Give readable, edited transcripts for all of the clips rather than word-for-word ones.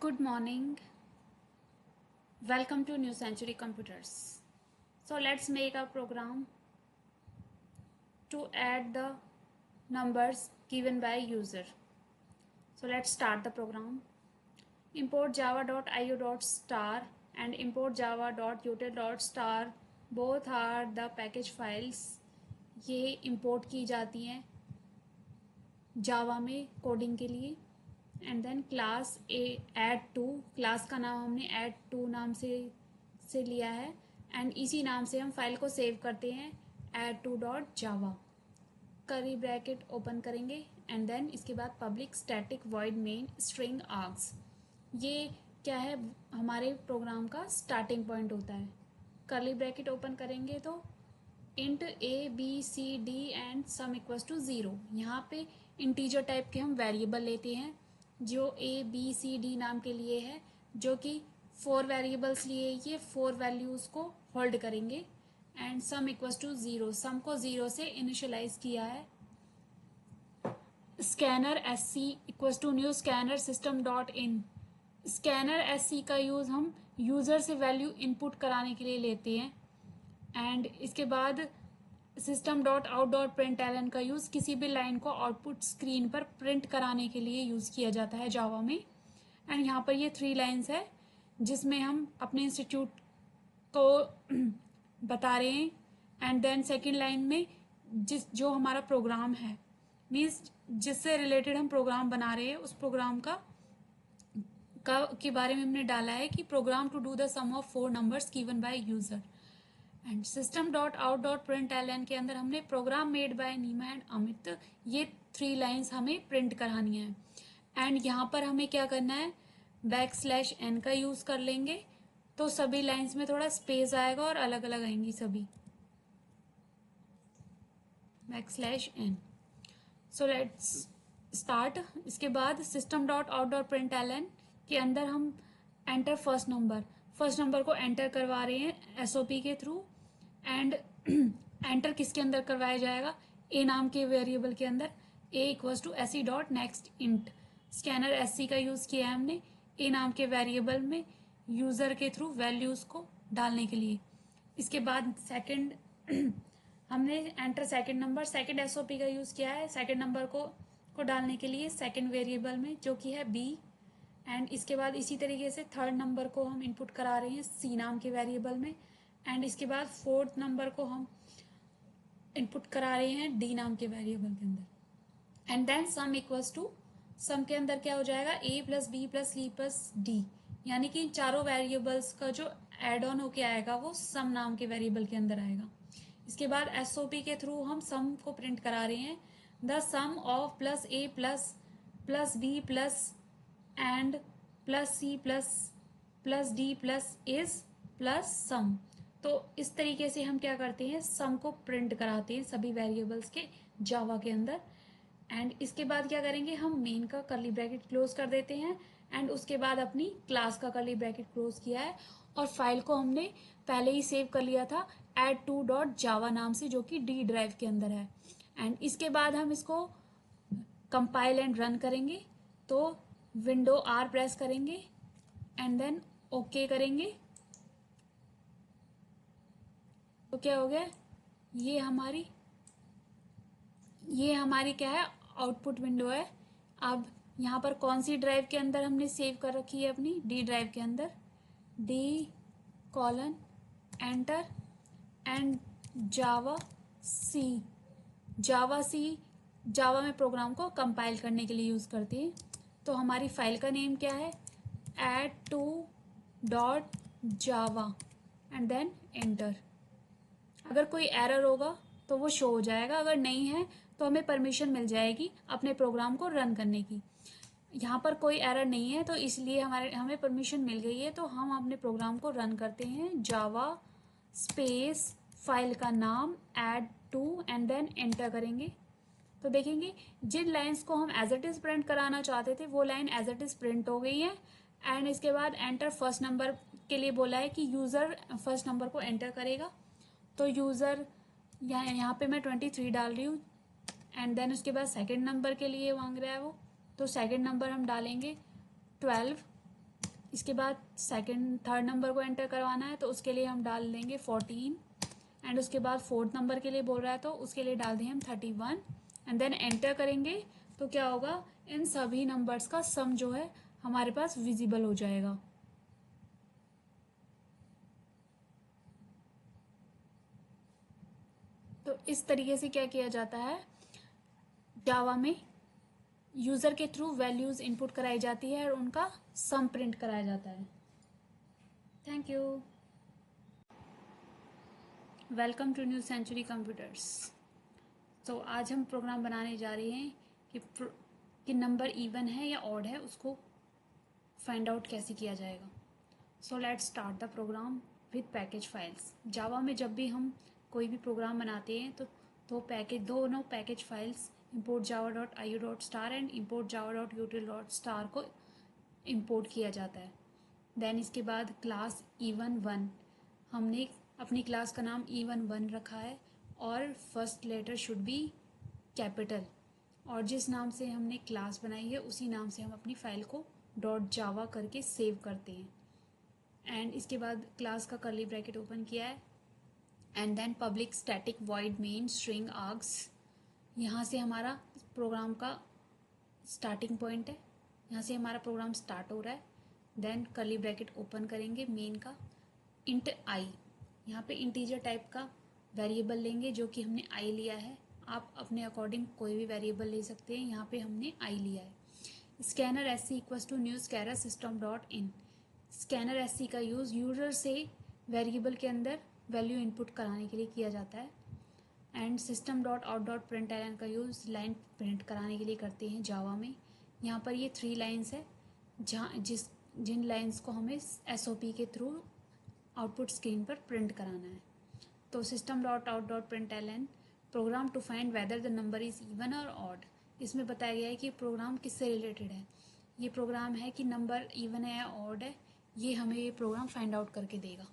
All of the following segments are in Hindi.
Good morning. Welcome to New Century Computers. So let's make a program to add the numbers given by user. So let's start the program. Import java.io.star and import java.util.star. Both are the package files. ये import की जाती हैं जावा में कोडिंग के लिए. And then class add2, class का नाम हमने add2 नाम से लिया है एंड इसी नाम से हम फाइल को सेव करते हैं add2.java. करी ब्रैकेट ओपन करेंगे एंड देन इसके बाद public static void main string args. ये क्या है, हमारे प्रोग्राम का स्टार्टिंग पॉइंट होता है. कर्ली ब्रैकेट ओपन करेंगे तो int A B C D and sum equals to 0. यहाँ पे इंटीजर टाइप के हम वेरिएबल लेते हैं जो ए बी सी डी नाम के लिए है, जो कि 4 वेरिएबल्स लिए ये 4 वैल्यूज़ को होल्ड करेंगे. And sum equals to 0, sum को 0 से इनिशियलाइज किया है. Scanner S C equals to new scanner system dot in. Scanner S C का यूज़ हम यूज़र से वैल्यू इनपुट कराने के लिए लेते हैं. एंड इसके बाद system dot out dot println का यूज़ किसी भी लाइन को आउटपुट स्क्रीन पर प्रिंट कराने के लिए यूज़ किया जाता है जावा में. एंड यहाँ पर ये 3 लाइन्स है जिसमें हम अपने इंस्टीट्यूट को बता रहे हैं. एंड देन सेकेंड लाइन में जो हमारा प्रोग्राम है, मीन्स जिससे रिलेटेड हम प्रोग्राम बना रहे हैं उस प्रोग्राम के बारे में हमने डाला है कि program to do the sum of 4 numbers given by user. And system dot out dot println के अंदर हमने program made by Neema and Amit, ये 3 लाइन्स हमें प्रिंट करानी है. एंड यहाँ पर हमें क्या करना है, \n का यूज़ कर लेंगे तो सभी लाइन्स में थोड़ा स्पेस आएगा और अलग अलग आएंगी सभी. \n. So let's start. इसके बाद system dot out dot println के अंदर हम एंटर फर्स्ट नंबर को एंटर करवा रहे हैं एसओपी के थ्रू. एंड एंटर किसके अंदर करवाया जाएगा, ए नाम के वेरिएबल के अंदर. A equals to S C dot next int. Scanner S C का यूज़ किया है हमने ए नाम के वेरिएबल में यूज़र के थ्रू वैल्यूज़ को डालने के लिए. इसके बाद सेकंड हमने एंटर सेकंड एसओपी का यूज़ किया है सेकंड नंबर को डालने के लिए सेकंड वेरिएबल में जो कि है बी. एंड इसके बाद इसी तरीके से थर्ड नंबर को हम इनपुट करा रहे हैं सी नाम के वेरिएबल में. एंड इसके बाद फोर्थ नंबर को हम इनपुट करा रहे हैं डी नाम के वेरिएबल के अंदर. And then sum equals to, sum के अंदर क्या हो जाएगा, A plus B plus C plus D, यानी कि इन चारों वेरिएबल्स का जो एड ऑन होके आएगा वो सम नाम के वेरिएबल के अंदर आएगा. इसके बाद एसओपी के थ्रू हम सम को प्रिंट करा रहे हैं, the sum of plus A plus B plus and plus C plus D plus is plus sum. तो इस तरीके से हम क्या करते हैं, सम को प्रिंट कराते हैं सभी वेरिएबल्स के जावा के अंदर. एंड इसके बाद क्या करेंगे, हम मेन का कर्ली ब्रैकेट क्लोज कर देते हैं. एंड उसके बाद अपनी क्लास का कर्ली ब्रैकेट क्लोज किया है और फाइल को हमने पहले ही सेव कर लिया था add2.java नाम से, जो कि डी ड्राइव के अंदर है. एंड इसके बाद हम इसको कंपाइल एंड रन करेंगे तो विंडो आर प्रेस करेंगे एंड देन ओके करेंगे तो क्या हो गया, ये हमारी क्या है, आउटपुट विंडो है. अब यहाँ पर कौन सी ड्राइव के अंदर हमने सेव कर रखी है, अपनी डी ड्राइव के अंदर. D: एंटर एंड जावा में प्रोग्राम को कंपाइल करने के लिए यूज़ करते हैं. तो हमारी फाइल का नेम क्या है, add2.java एंड देन एंटर. अगर कोई एरर होगा तो वो शो हो जाएगा, अगर नहीं है तो हमें परमिशन मिल जाएगी अपने प्रोग्राम को रन करने की. यहाँ पर कोई एरर नहीं है तो इसलिए हमें परमिशन मिल गई है, तो हम अपने प्रोग्राम को रन करते हैं. जावा स्पेस फाइल का नाम add2 एंड देन एंटर करेंगे तो देखेंगे जिन लाइंस को हम एज इट इज़ प्रिंट कराना चाहते थे वो line as it is print हो गई है. एंड इसके बाद एंटर फर्स्ट नंबर के लिए बोला है कि यूज़र फर्स्ट नंबर को एंटर करेगा. तो यूज़र यहाँ पे मैं 23 डाल रही हूँ. एंड देन उसके बाद सेकंड नंबर के लिए मांग रहा है वो, तो सेकंड नंबर हम डालेंगे 12. इसके बाद थर्ड नंबर को एंटर करवाना है, तो उसके लिए हम डाल देंगे 14, एंड उसके बाद फोर्थ नंबर के लिए बोल रहा है तो उसके लिए डाल दें हम 31, एंड देन एंटर करेंगे तो क्या होगा, इन सभी नंबर्स का सम जो है हमारे पास विजिबल हो जाएगा। तो इस तरीके से क्या किया जाता है, जावा में यूज़र के थ्रू वैल्यूज़ इनपुट कराई जाती है और उनका सम प्रिंट कराया जाता है। Thank you. Welcome to New Century Computers. तो आज हम प्रोग्राम बनाने जा रहे हैं कि नंबर इवन है या ऑड है, उसको फाइंड आउट कैसे किया जाएगा। So let's start the program with package files. Java में जब भी हम कोई भी प्रोग्राम बनाते हैं तो दोनों package files import java.io.star and import java.util.star को import किया जाता है। देन इसके बाद क्लास even1, हमने अपनी क्लास का नाम even1 रखा है और first letter should be capital, और जिस नाम से हमने क्लास बनाई है उसी नाम से हम अपनी फाइल को .java करके सेव करते हैं। एंड इसके बाद क्लास का कर्ली ब्रैकेट ओपन किया है, and then public static void main string args, यहाँ से हमारा प्रोग्राम का स्टार्टिंग पॉइंट है, यहाँ से हमारा प्रोग्राम स्टार्ट हो रहा है। देन कर्ली ब्रैकेट ओपन करेंगे मेन का, इंट आई, यहाँ पे इंटीजर टाइप का वेरिएबल लेंगे जो कि हमने आई लिया है। आप अपने अकॉर्डिंग कोई भी वेरिएबल ले सकते हैं, यहाँ पे हमने आई लिया है। Scanner S C equals to new scanner system dot in, scanner S C का यूज़ यूज़र से वेरिएबल के अंदर वैल्यू इनपुट कराने के लिए किया जाता है। And system dot out dot println का यूज़ लाइन प्रिंट कराने के लिए करते हैं जावा में। यहाँ पर ये 3 लाइन्स है जिन लाइन्स को हमें SOP के थ्रू आउटपुट स्क्रीन पर प्रिंट कराना है। तो system dot out dot println program to find whether the number is even और ऑड, इसमें बताया गया है कि प्रोग्राम किससे रिलेटेड है। ये प्रोग्राम है कि नंबर इवन है या ऑड है, ये हमें ये प्रोग्राम फाइंड आउट करके देगा।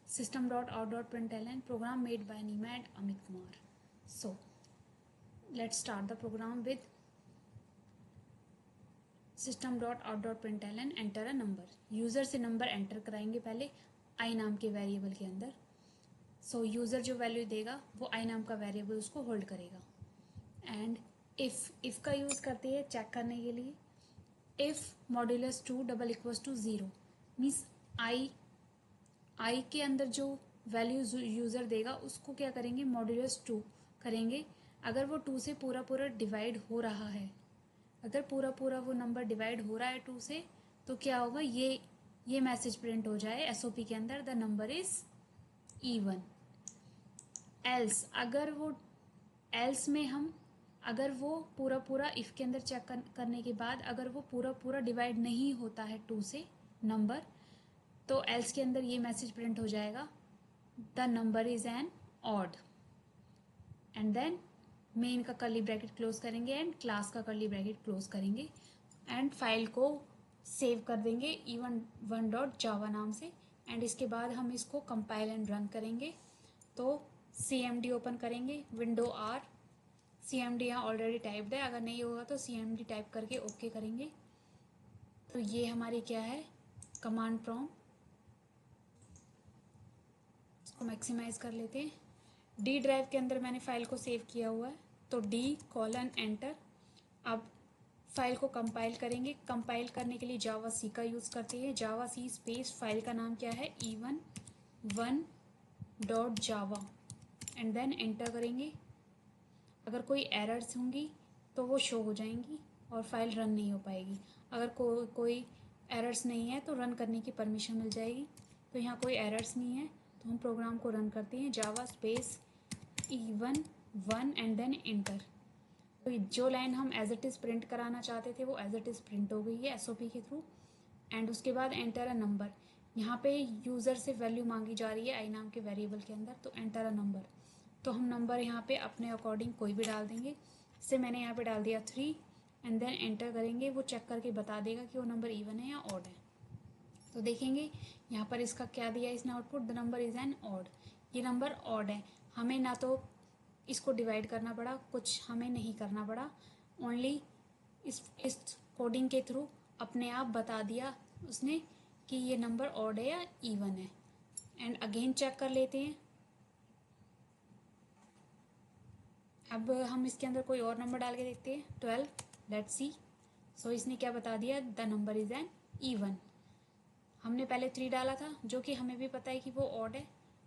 System dot out dot println program made by Neema and Amit Kumar. So let's start the program with system.out.println enter a number। User से नंबर एंटर कराएंगे पहले आई नाम के वेरिएबल के अंदर। सो यूज़र जो वैल्यू देगा वो आई नाम का वेरिएबल उसको होल्ड करेगा। एंड इफ़ का यूज़ करते हैं चेक करने के लिए। If modulus 2 double equals to 0 means I के अंदर जो वैल्यू यूज़र देगा उसको क्या करेंगे, मॉड्यूलस 2 करेंगे। अगर वो 2 से पूरा पूरा डिवाइड हो रहा है, अगर पूरा पूरा वो नंबर डिवाइड हो रहा है 2 से, तो क्या होगा, ये मैसेज प्रिंट हो जाए SOP के अंदर, the number is even. Else में हम अगर वो पूरा पूरा इफ़ के अंदर चेक करने के बाद अगर वो पूरा पूरा डिवाइड नहीं होता है 2 से नंबर, तो एल्स के अंदर ये मैसेज प्रिंट हो जाएगा, the number is an odd. And then main का कर्ली ब्रैकेट क्लोज करेंगे एंड क्लास का कर्ली ब्रैकेट क्लोज करेंगे एंड फाइल को सेव कर देंगे even1.java नाम से। एंड इसके बाद हम इसको कंपाइल एंड रन करेंगे। तो CMD ओपन करेंगे, विंडो R, CMD यहाँ ऑलरेडी टाइप्ड है, अगर नहीं होगा तो CMD टाइप करके ओके करेंगे। तो ये हमारी क्या है, कमांड प्रॉम्प्ट, इसको मैक्सिमाइज कर लेते हैं। D ड्राइव के अंदर मैंने फाइल को सेव किया हुआ है, तो D:\enter। अब फाइल को कंपाइल करेंगे। कंपाइल करने के लिए जावा सी का यूज़ करते हैं, जावा सी स्पेस फाइल का नाम क्या है, even1.java, एंड देन एंटर करेंगे। अगर कोई एरर्स होंगी तो वो शो हो जाएंगी और फाइल रन नहीं हो पाएगी। अगर कोई एरर्स नहीं है तो रन करने की परमिशन मिल जाएगी। तो यहाँ कोई एरर्स नहीं है तो हम प्रोग्राम को रन करते हैं, Java space even1 and then enter. तो जो लाइन हम एज इट इज़ प्रिंट कराना चाहते थे वो एज इट इज़ प्रिंट हो गई है SOP के थ्रू। एंड उसके बाद एंटर अ नंबर, यहाँ पे यूज़र से वैल्यू मांगी जा रही है आई नाम के वेरिएबल के अंदर, तो एंटर अ नंबर। तो हम नंबर यहाँ पे अपने अकॉर्डिंग कोई भी डाल देंगे। जैसे मैंने यहाँ पे डाल दिया 3 एंड देन एंटर करेंगे, वो चेक करके बता देगा कि वो नंबर इवन है या ऑड है। तो देखेंगे यहाँ पर इसका क्या दिया इसने output, the number is an odd. ये नंबर ऑड है, हमें ना तो इसको डिवाइड करना पड़ा, कुछ हमें नहीं करना पड़ा, ओनली इस कोडिंग के थ्रू अपने आप बता दिया उसने कि ये नंबर ऑड है या इवन है। एंड अगेन चेक कर लेते हैं। अब हम इसके अंदर कोई और नंबर डाल के देखते हैं। 12, लेट्स सी। सो इसने क्या बता दिया, the number is N even. हमने पहले 3 डाला था जो कि हमें भी पता है कि वो ऑड है,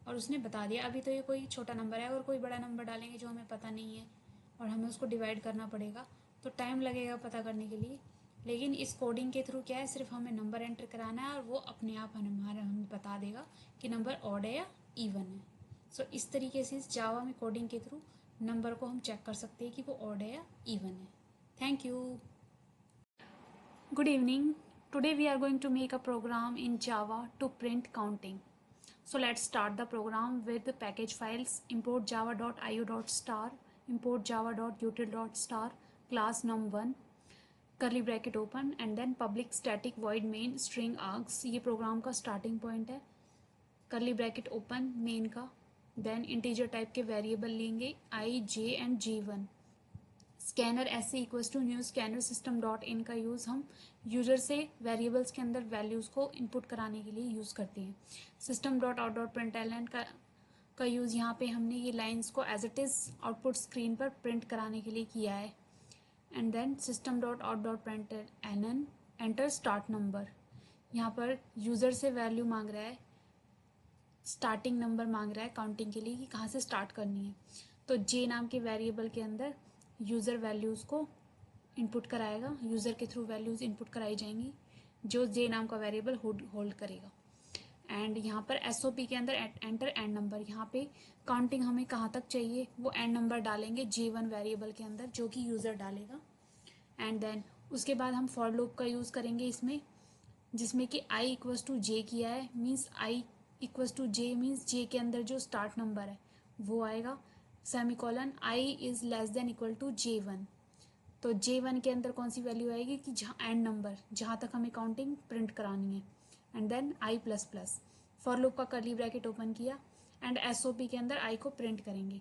और उसने बता दिया। अभी तो ये कोई छोटा नंबर है, और कोई बड़ा नंबर डालेंगे जो हमें पता नहीं है और हमें उसको डिवाइड करना पड़ेगा, तो टाइम लगेगा पता करने के लिए। लेकिन इस कोडिंग के थ्रू क्या है, सिर्फ हमें नंबर एंटर कराना है और वो अपने आप हमें बता देगा कि नंबर ऑड है या इवन है। सो इस तरीके से इस जावा में कोडिंग के थ्रू नंबर को हम चेक कर सकते हैं कि वो ऑड है या इवन है। Thank you. Good evening. Today we are going to make a program in Java to print counting. So let's start the program with the package files. Import java.io.star, import java.util.star, class num1, curly bracket open, and then public static void main string args. ये program का starting point है। curly bracket open main का, then integer type के variable लेंगे I, J and G1. Scanner S equals to new scanner system dot in का यूज़ हम यूज़र से वेरिएबल्स के अंदर वैल्यूज़ को इनपुट कराने के लिए यूज़ करते हैं। System dot out dot println का यूज़ यहाँ पे हमने ये लाइंस को as it is output screen पर प्रिंट कराने के लिए किया है। And then system dot out dot println enter start number. यहाँ पर यूज़र से वैल्यू मांग रहा है, स्टार्टिंग नंबर मांग रहा है काउंटिंग के लिए कि कहाँ से स्टार्ट करनी है। तो जे नाम के वेरिएबल के अंदर यूज़र वैल्यूज़ को इनपुट कराएगा, यूज़र के थ्रू वैल्यूज़ इनपुट कराई जाएंगी जो जे नाम का वेरिएबल होल्ड करेगा। एंड यहाँ पर एसओपी के अंदर एंटर एंड नंबर, यहाँ पे काउंटिंग हमें कहाँ तक चाहिए वो एंड नंबर डालेंगे J1 वेरिएबल के अंदर जो कि यूज़र डालेगा। एंड देन उसके बाद हम फॉर लूप का यूज़ करेंगे इसमें, जिसमें कि i इक्वल्स टू जे किया है, means i equals to J means J के अंदर जो स्टार्ट नंबर है वो आएगा। Semicolon i is less than equal to J1, तो J1 के अंदर कौन सी वैल्यू आएगी कि जहाँ एंड नंबर जहाँ तक हमें काउंटिंग प्रिंट करानी है। And then i plus plus for loop का कर्ली ब्रैकेट ओपन किया एंड एसओपी के अंदर i को प्रिंट करेंगे।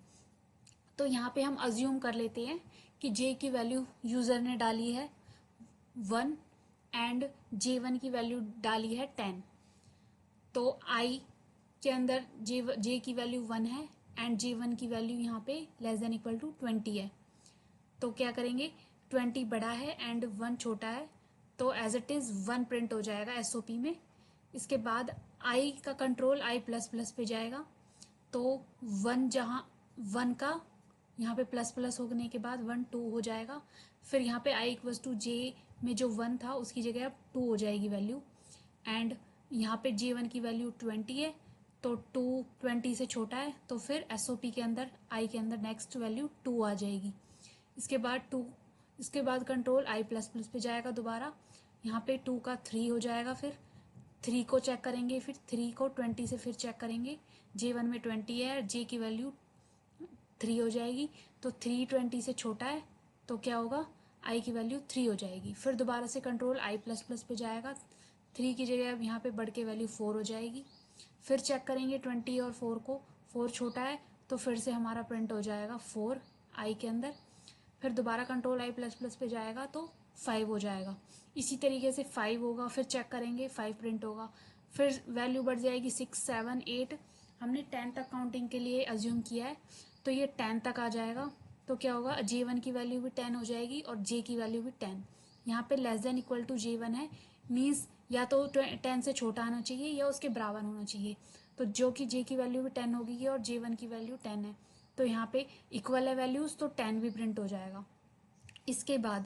तो यहाँ पे हम अज्यूम कर लेते हैं कि J की वैल्यू यूज़र ने डाली है 1 एंड J1 की वैल्यू डाली है 10। तो i के अंदर J की वैल्यू 1 है एंड J1 की वैल्यू यहाँ पे लेस देन इक्वल टू 20 है। तो क्या करेंगे, 20 बड़ा है एंड 1 छोटा है, तो एज इट इज़ 1 प्रिंट हो जाएगा एसओपी में। इसके बाद i का कंट्रोल i प्लस प्लस पे जाएगा, तो 1 जहाँ 1 का यहाँ पे प्लस प्लस होने के बाद 1 2 हो जाएगा। फिर यहाँ पे i इक्वल्स टू J में जो 1 था उसकी जगह अब 2 हो जाएगी वैल्यू। एंड यहाँ पे J1 की वैल्यू 20 है, तो 2 20 से छोटा है, तो फिर एसओपी के अंदर i के अंदर नेक्स्ट वैल्यू 2 आ जाएगी। इसके बाद कंट्रोल i प्लस प्लस पे जाएगा दोबारा, यहाँ पे 2 का 3 हो जाएगा। फिर 3 को चेक करेंगे, फिर 3 को 20 से फिर चेक करेंगे, J1 में 20 है, J की वैल्यू 3 हो जाएगी, तो 3 20 से छोटा है, तो क्या होगा i की वैल्यू 3 हो जाएगी। फिर दोबारा से कंट्रोल i प्लस प्लस पे जाएगा, 3 की जगह अब यहाँ पे बढ़ के वैल्यू 4 हो जाएगी। फिर चेक करेंगे 20 और 4 को, 4 छोटा है, तो फिर से हमारा प्रिंट हो जाएगा 4 i के अंदर। फिर दोबारा कंट्रोल i प्लस प्लस पे जाएगा तो 5 हो जाएगा। इसी तरीके से 5 होगा, फिर चेक करेंगे 5 प्रिंट होगा, फिर वैल्यू बढ़ जाएगी 6 7 8। हमने 10 तक काउंटिंग के लिए अज्यूम किया है, तो ये 10 तक आ जाएगा। तो क्या होगा, J1 की वैल्यू भी 10 हो जाएगी और J की वैल्यू भी 10। यहाँ पे less than equal to J1 है, मीन्स या तो 10 से छोटा आना चाहिए या उसके बराबर होना चाहिए। तो जो कि J की वैल्यू भी 10 होगी और J1 की वैल्यू 10 है, तो यहाँ पे इक्वल है वैल्यूज़, तो 10 भी प्रिंट हो जाएगा। इसके बाद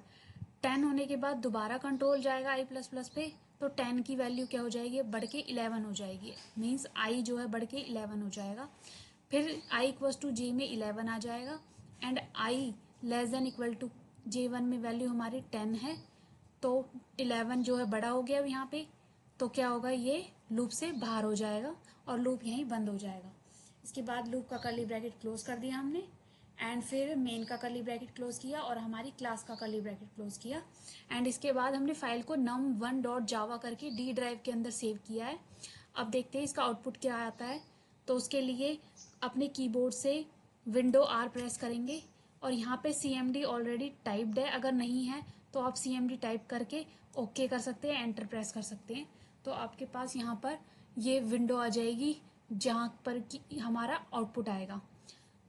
10 होने के बाद दोबारा कंट्रोल जाएगा i प्लस प्लस पे, तो 10 की वैल्यू क्या हो जाएगी, बढ़ के 11 हो जाएगी, मीन्स i जो है बढ़ के 11 हो जाएगा। फिर i इक्वल्स टू J में 11 आ जाएगा and i less than equal to J1 में वैल्यू हमारी 10 है, तो 11 जो है बड़ा हो गया अब यहाँ पे, तो क्या होगा, ये लूप से बाहर हो जाएगा और लूप यहीं बंद हो जाएगा। इसके बाद लूप का कर्ली ब्रैकेट क्लोज कर दिया हमने एंड फिर मेन का कर्ली ब्रैकेट क्लोज किया और हमारी क्लास का कर्ली ब्रैकेट क्लोज किया। एंड इसके बाद हमने फाइल को num1.java करके डी ड्राइव के अंदर सेव किया है। अब देखते हैं इसका आउटपुट क्या आता है। तो उसके लिए अपने कीबोर्ड से विंडो R प्रेस करेंगे और यहाँ पे CMD ऑलरेडी टाइप्ड है, अगर नहीं है तो आप CMD टाइप करके ओके कर सकते हैं, एंटर प्रेस कर सकते हैं। तो आपके पास यहाँ पर ये विंडो आ जाएगी जहाँ पर कि हमारा आउटपुट आएगा।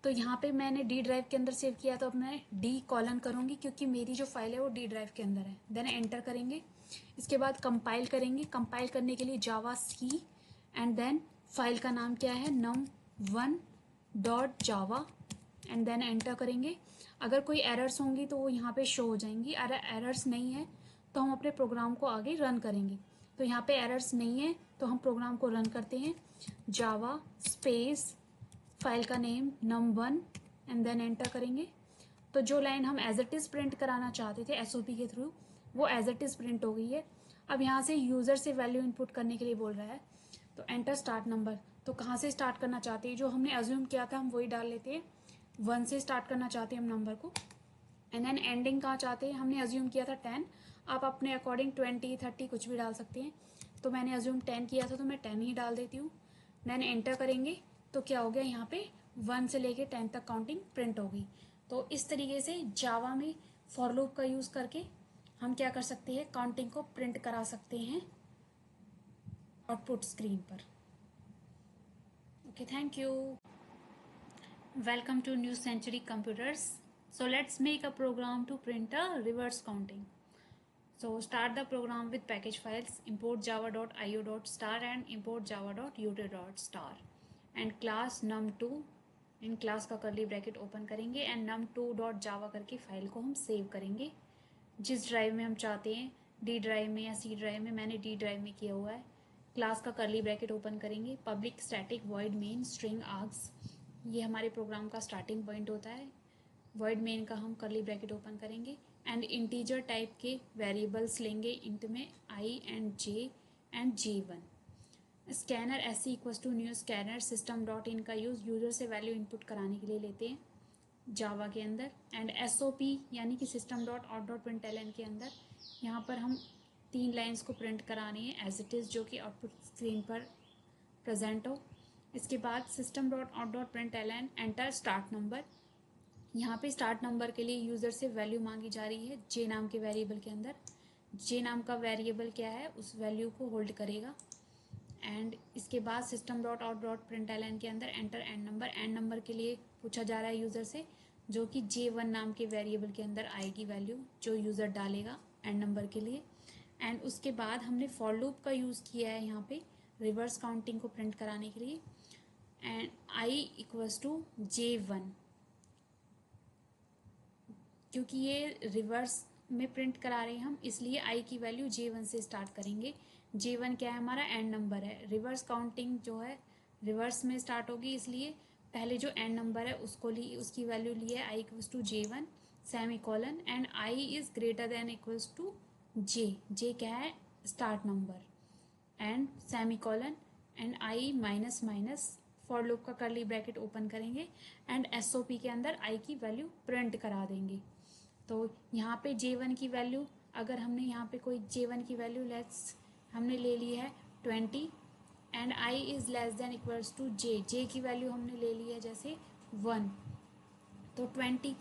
तो यहाँ पे मैंने डी ड्राइव के अंदर सेव किया, तो अब मैं डी कॉलन करूँगी क्योंकि मेरी जो फाइल है वो डी ड्राइव के अंदर है। देन एंटर करेंगे। इसके बाद कंपाइल करेंगे। कंपाइल करने के लिए जावा सी एंड देन फाइल का नाम क्या है, num1.java एंड देन एंटर करेंगे। अगर कोई एरर्स होंगी तो वो यहाँ पे शो हो जाएंगी। अगर एरर्स नहीं है तो हम अपने प्रोग्राम को आगे रन करेंगे। तो यहाँ पे एरर्स नहीं है तो हम प्रोग्राम को रन करते हैं। जावा स्पेस फाइल का name num1 and then enter करेंगे। तो जो लाइन हम एज इट इज़ प्रिंट कराना चाहते थे एसओपी के थ्रू, वो एज इट इज़ प्रिंट हो गई है। अब यहाँ से यूज़र से वैल्यू इनपुट करने के लिए बोल रहा है, तो एंटर स्टार्ट नंबर। तो कहाँ से स्टार्ट करना चाहते हैं, जो हमने अज्यूम किया था हम वही डाल लेते हैं। 1 से स्टार्ट करना चाहते हैं हम नंबर को। एंड देन एंडिंग कहाँ चाहते हैं, हमने अज्यूम किया था 10। आप अपने अकॉर्डिंग 20, 30 कुछ भी डाल सकते हैं। तो मैंने अज्यूम 10 किया था तो मैं 10 ही डाल देती हूँ। देन एंटर करेंगे तो क्या हो गया, यहाँ पे 1 से लेके 10 तक काउंटिंग प्रिंट हो गई। तो इस तरीके से जावा में फॉर लूप का यूज़ करके हम क्या कर सकते हैं, काउंटिंग को प्रिंट करा सकते हैं आउटपुट स्क्रीन पर। Okay, thank you. Welcome to New Century Computers. So let's make a program to print a reverse counting. So start the program with package files, import java.io.star and import java.ut.star and class num2। In class का कर्ली ब्रैकेट ओपन करेंगे एंड num2.java करके फाइल को हम सेव करेंगे जिस ड्राइव में हम चाहते हैं, डी ड्राइव में या सी ड्राइव में। मैंने डी ड्राइव में किया हुआ है। क्लास का कर्ली ब्रैकेट ओपन करेंगे, public static void main string args, ये हमारे प्रोग्राम का स्टार्टिंग पॉइंट होता है। वॉइड मेन का हम कर्ली ब्रैकेट ओपन करेंगे एंड इंटीजर टाइप के वेरिएबल्स लेंगे इंट में I and J one. Scanner S equals to new scanner system dot in का यूज़ यूज़र से वैल्यू इनपुट कराने के लिए लेते हैं जावा के अंदर। एंड एसओपी यानी कि system dot out dot println के अंदर यहाँ पर हम 3 लाइन्स को प्रिंट करानी है एज इट इज़, जो कि आउटपुट स्क्रीन पर प्रेजेंट हो। इसके बाद system dot out dot println enter start number. यहाँ पे स्टार्ट नंबर के लिए यूज़र से वैल्यू मांगी जा रही है जे नाम के वेरिएबल के अंदर। जे नाम का वेरिएबल क्या है, उस वैल्यू को होल्ड करेगा। एंड इसके बाद system dot out dot println के अंदर enter end number. End number के लिए पूछा जा रहा है यूज़र से, जो कि J1 नाम के वेरिएबल के अंदर आएगी वैल्यू जो यूज़र डालेगा एंड नंबर के लिए। एंड उसके बाद हमने फॉर लूप का यूज़ किया है यहाँ पे रिवर्स काउंटिंग को प्रिंट कराने के लिए। And I equals to J1, क्योंकि ये रिवर्स में प्रिंट करा रहे हैं हम, इसलिए आई की वैल्यू J1 से स्टार्ट करेंगे। J1 क्या है, हमारा एंड नंबर है। रिवर्स काउंटिंग जो है रिवर्स में स्टार्ट होगी, इसलिए पहले जो एंड नंबर है उसकी वैल्यू ली है I equals to J1 semicolon and I is greater than equals to J क्या है, start number and semicolon and I minus minus for loop का कर्ली ब्रैकेट ओपन करेंगे एंड एसओपी के अंदर आई की वैल्यू प्रिंट करा देंगे। तो यहाँ पे J1 की वैल्यू, अगर हमने यहाँ पे कोई J1 की वैल्यू हमने ले ली है 20 and i is less than equals to J की वैल्यू हमने ले ली है जैसे 1, तो 20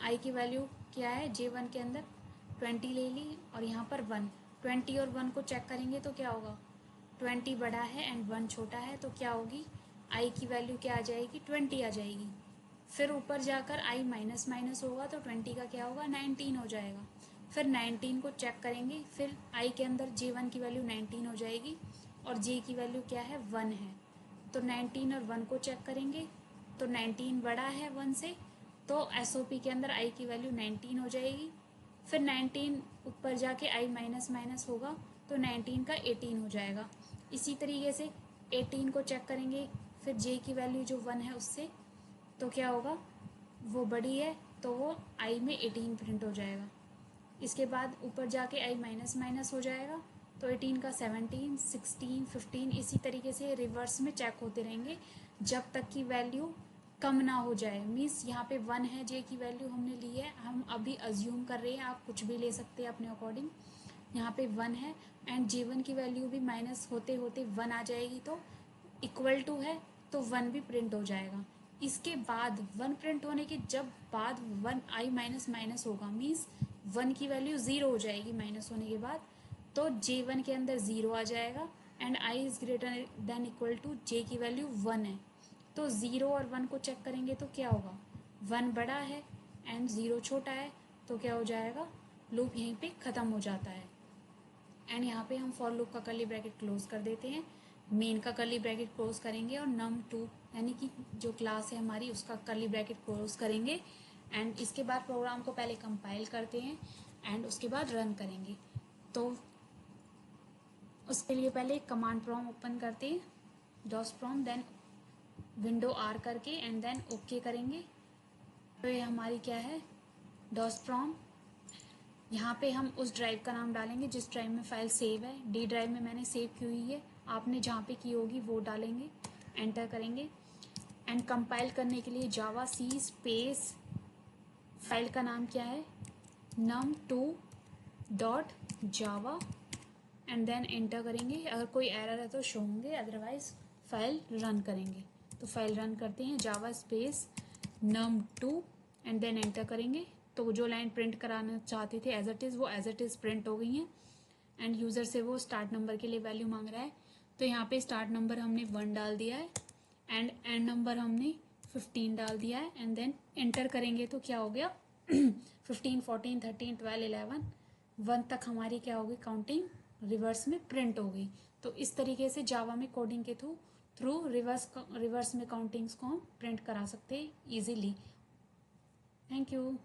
i की वैल्यू क्या है J1 के अंदर 20 ले ली और यहाँ पर 1। 20 और 1 को चेक करेंगे तो क्या होगा, 20 बड़ा है एंड 1 छोटा है, तो क्या होगी i की वैल्यू क्या आ जाएगी, 20 आ जाएगी। फिर ऊपर जाकर i माइनस माइनस होगा तो 20 का क्या होगा, 19 हो जाएगा। फिर 19 को चेक करेंगे, फिर i के अंदर J1 की वैल्यू 19 हो जाएगी और j की वैल्यू क्या है, 1 है। तो 19 और 1 को चेक करेंगे तो 19 बड़ा है 1 से, तो SOP के अंदर i की वैल्यू 19 हो जाएगी। फिर 19 ऊपर जाके i माइनस माइनस होगा तो 19 का 18 हो जाएगा। इसी तरीके से 18 को चेक करेंगे, फिर j की वैल्यू जो 1 है उससे, तो क्या होगा, वो बड़ी है तो वो i में 18 प्रिंट हो जाएगा। इसके बाद ऊपर जाके i माइनस माइनस हो जाएगा तो 18 का 17, 16, 15 इसी तरीके से रिवर्स में चेक होते रहेंगे जब तक कि वैल्यू कम ना हो जाए। मीन्स यहाँ पे 1 है, j की वैल्यू हमने ली है, हम अभी अज्यूम कर रहे हैं, आप कुछ भी ले सकते हैं अपने अकॉर्डिंग। यहाँ पे 1 है एंड J1 की वैल्यू भी माइनस होते होते 1 आ जाएगी, तो इक्वल टू है तो 1 भी प्रिंट हो जाएगा। इसके बाद 1 प्रिंट होने के जब बाद 1 i माइनस माइनस होगा, मीन्स 1 की वैल्यू 0 हो जाएगी माइनस होने के बाद, तो J1 के अंदर 0 आ जाएगा and i is greater than equal to j की वैल्यू 1 है, तो 0 और 1 को चेक करेंगे तो क्या होगा, 1 बड़ा है एंड 0 छोटा है, तो क्या हो जाएगा, लूप यहीं पे ख़त्म हो जाता है। एंड यहाँ पे हम फॉर लूप का कर्ली ब्रैकेट क्लोज कर देते हैं, मेन का कर्ली ब्रैकेट क्लोज करेंगे और num2 यानी कि जो क्लास है हमारी उसका कर्ली ब्रैकेट क्लोज करेंगे। एंड इसके बाद प्रोग्राम को पहले कंपाइल करते हैं एंड उसके बाद रन करेंगे। तो उसके लिए पहले कमांड प्रॉम्प्ट ओपन करते हैं, DOS prompt, then window R करके एंड देन ओके करेंगे। तो ये हमारी क्या है, डॉस प्रॉम्प्ट। यहाँ पे हम उस ड्राइव का नाम डालेंगे जिस ड्राइव में फाइल सेव है, डी ड्राइव में मैंने सेव की हुई है, आपने जहाँ पे की होगी वो डालेंगे, एंटर करेंगे। एंड कंपाइल करने के लिए जावा सी स्पेस फाइल का नाम क्या है, num2.java एंड देन एंटर करेंगे। अगर कोई एरर है तो शो होंगे, अदरवाइज फाइल रन करेंगे। तो फाइल रन करते हैं, Java space num2 and then enter करेंगे। तो जो लाइन प्रिंट कराना चाहते थे एज इट इज़, वो एज इट इज़ प्रिंट हो गई हैं। एंड यूज़र से वो स्टार्ट नंबर के लिए वैल्यू मांग रहा है, तो यहाँ पे स्टार्ट नंबर हमने 1 डाल दिया है एंड एंड नंबर हमने 15 डाल दिया है एंड देन एंटर करेंगे तो क्या हो गया 15, 14, 13, 12, 11, 1 तक हमारी क्या होगी, काउंटिंग रिवर्स में प्रिंट हो गई। तो इस तरीके से जावा में कोडिंग के थ्रू रिवर्स में काउंटिंग्स को हम प्रिंट करा सकते हैं ईजिली। Thank you.